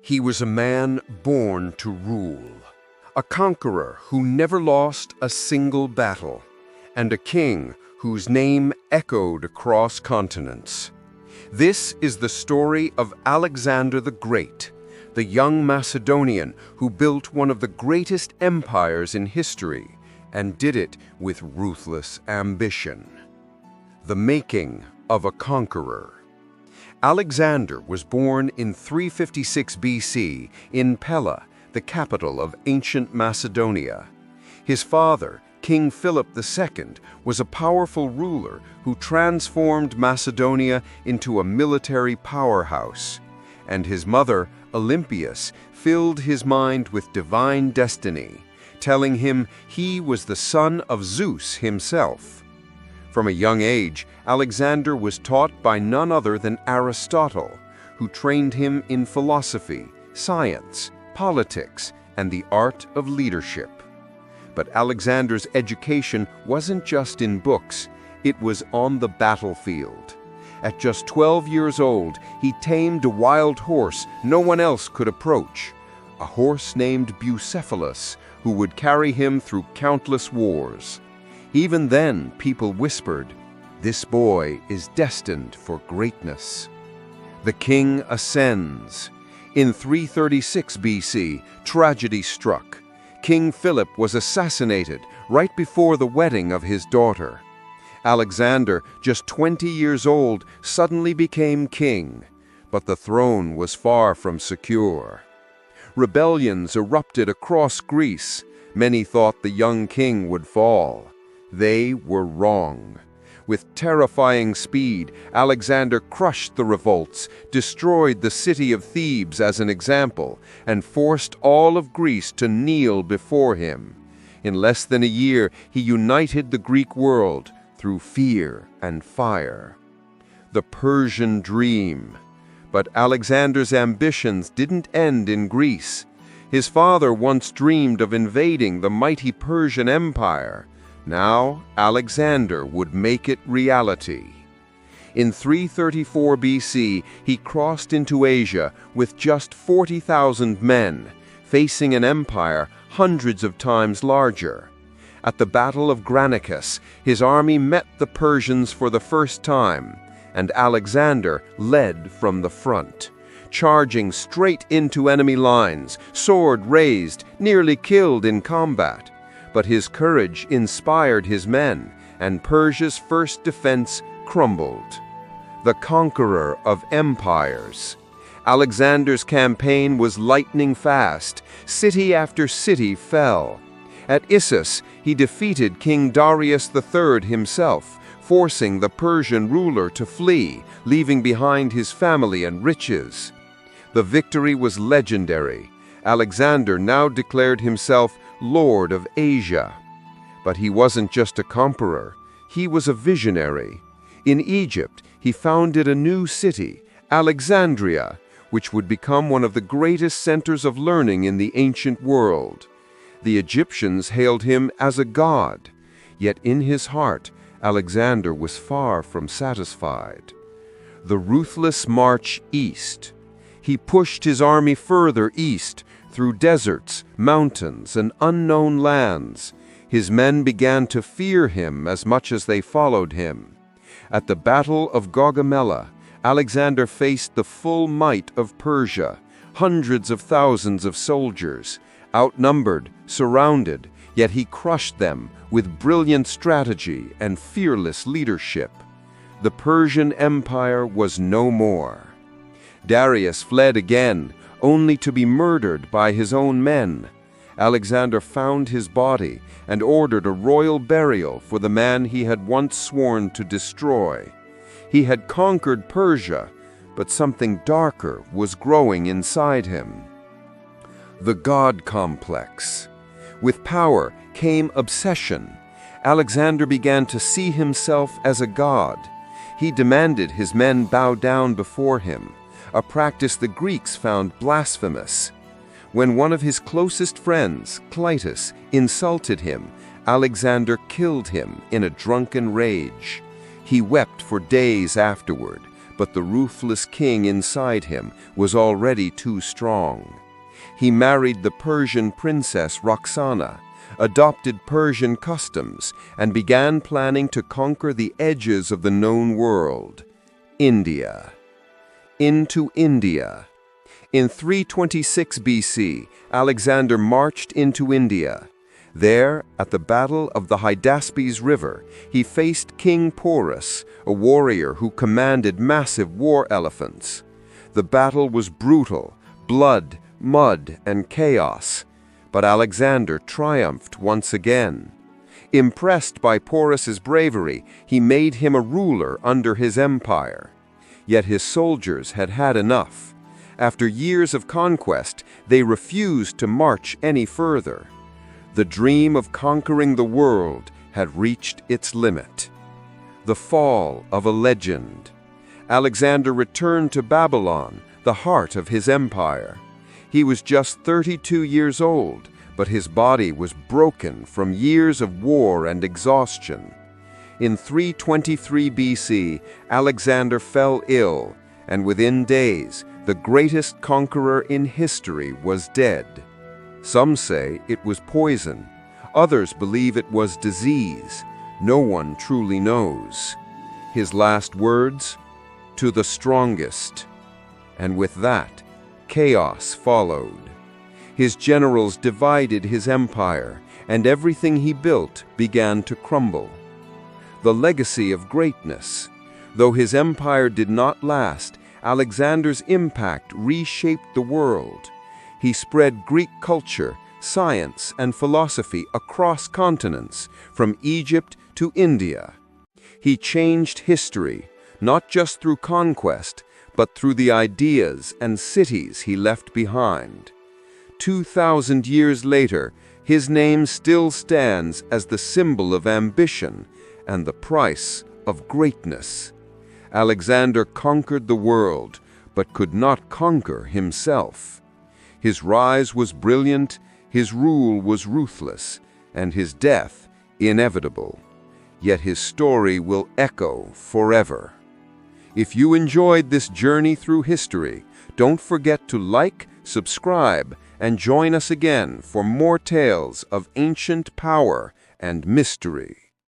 He was a man born to rule, a conqueror who never lost a single battle, and a king whose name echoed across continents. This is the story of Alexander the Great, the young Macedonian who built one of the greatest empires in history and did it with ruthless ambition. The making of a conqueror. Alexander was born in 356 BC in Pella, the capital of ancient Macedonia. His father, King Philip II, was a powerful ruler who transformed Macedonia into a military powerhouse, and his mother, Olympias, filled his mind with divine destiny, telling him he was the son of Zeus himself. From a young age, Alexander was taught by none other than Aristotle, who trained him in philosophy, science, politics, and the art of leadership. But Alexander's education wasn't just in books, it was on the battlefield. At just 12 years old, he tamed a wild horse no one else could approach, a horse named Bucephalus, who would carry him through countless wars. Even then, people whispered, "This boy is destined for greatness." The king ascends. In 336 BC, tragedy struck. King Philip was assassinated right before the wedding of his daughter. Alexander, just 20 years old, suddenly became king, but the throne was far from secure. Rebellions erupted across Greece. Many thought the young king would fall. They were wrong. With terrifying speed, Alexander crushed the revolts, destroyed the city of Thebes as an example, and forced all of Greece to kneel before him. In less than a year, he united the Greek world through fear and fire. The Persian dream. But Alexander's ambitions didn't end in Greece. His father once dreamed of invading the mighty Persian Empire. Now, Alexander would make it reality. In 334 BC, he crossed into Asia with just 40,000 men, facing an empire hundreds of times larger. At the Battle of Granicus, his army met the Persians for the first time, and Alexander led from the front, charging straight into enemy lines, sword raised, nearly killed in combat. But his courage inspired his men, and Persia's first defense crumbled. The conqueror of empires. Alexander's campaign was lightning fast. City after city fell. At Issus, he defeated King Darius III himself, forcing the Persian ruler to flee, leaving behind his family and riches. The victory was legendary. Alexander now declared himself Lord of Asia. But he wasn't just a conqueror, he was a visionary. In Egypt, he founded a new city, Alexandria, which would become one of the greatest centers of learning in the ancient world. The Egyptians hailed him as a god, yet in his heart, Alexander was far from satisfied. The ruthless march east. He pushed his army further east, through deserts, mountains, and unknown lands. His men began to fear him as much as they followed him. At the Battle of Gaugamela, Alexander faced the full might of Persia, hundreds of thousands of soldiers, outnumbered, surrounded, yet he crushed them with brilliant strategy and fearless leadership. The Persian Empire was no more. Darius fled again, only to be murdered by his own men. Alexander found his body and ordered a royal burial for the man he had once sworn to destroy. He had conquered Persia, but something darker was growing inside him. The God complex. With power came obsession. Alexander began to see himself as a god. He demanded his men bow down before him, a practice the Greeks found blasphemous. When one of his closest friends, Clytus, insulted him, Alexander killed him in a drunken rage. He wept for days afterward, but the ruthless king inside him was already too strong. He married the Persian princess Roxana, adopted Persian customs, and began planning to conquer the edges of the known world. India. Into India. In 326 BC, Alexander marched into India. There, at the Battle of the Hydaspes River, he faced King Porus, a warrior who commanded massive war elephants. The battle was brutal, blood, mud, and chaos. But Alexander triumphed once again. Impressed by Porus's bravery, he made him a ruler under his empire. Yet his soldiers had had enough. After years of conquest, they refused to march any further. The dream of conquering the world had reached its limit. The fall of a legend. Alexander returned to Babylon, the heart of his empire. He was just 32 years old, but his body was broken from years of war and exhaustion. In 323 BC, Alexander fell ill, and within days, the greatest conqueror in history was dead. Some say it was poison. Others believe it was disease. No one truly knows. His last words? To the strongest. And with that, chaos followed. His generals divided his empire, and everything he built began to crumble. The legacy of greatness. Though his empire did not last, Alexander's impact reshaped the world. He spread Greek culture, science, and philosophy across continents, from Egypt to India. He changed history, not just through conquest, but through the ideas and cities he left behind. 2,000 years later, his name still stands as the symbol of ambition and the price of greatness. Alexander conquered the world, but could not conquer himself. His rise was brilliant, his rule was ruthless, and his death inevitable. Yet his story will echo forever. If you enjoyed this journey through history, don't forget to like, subscribe, and join us again for more tales of ancient power and mystery.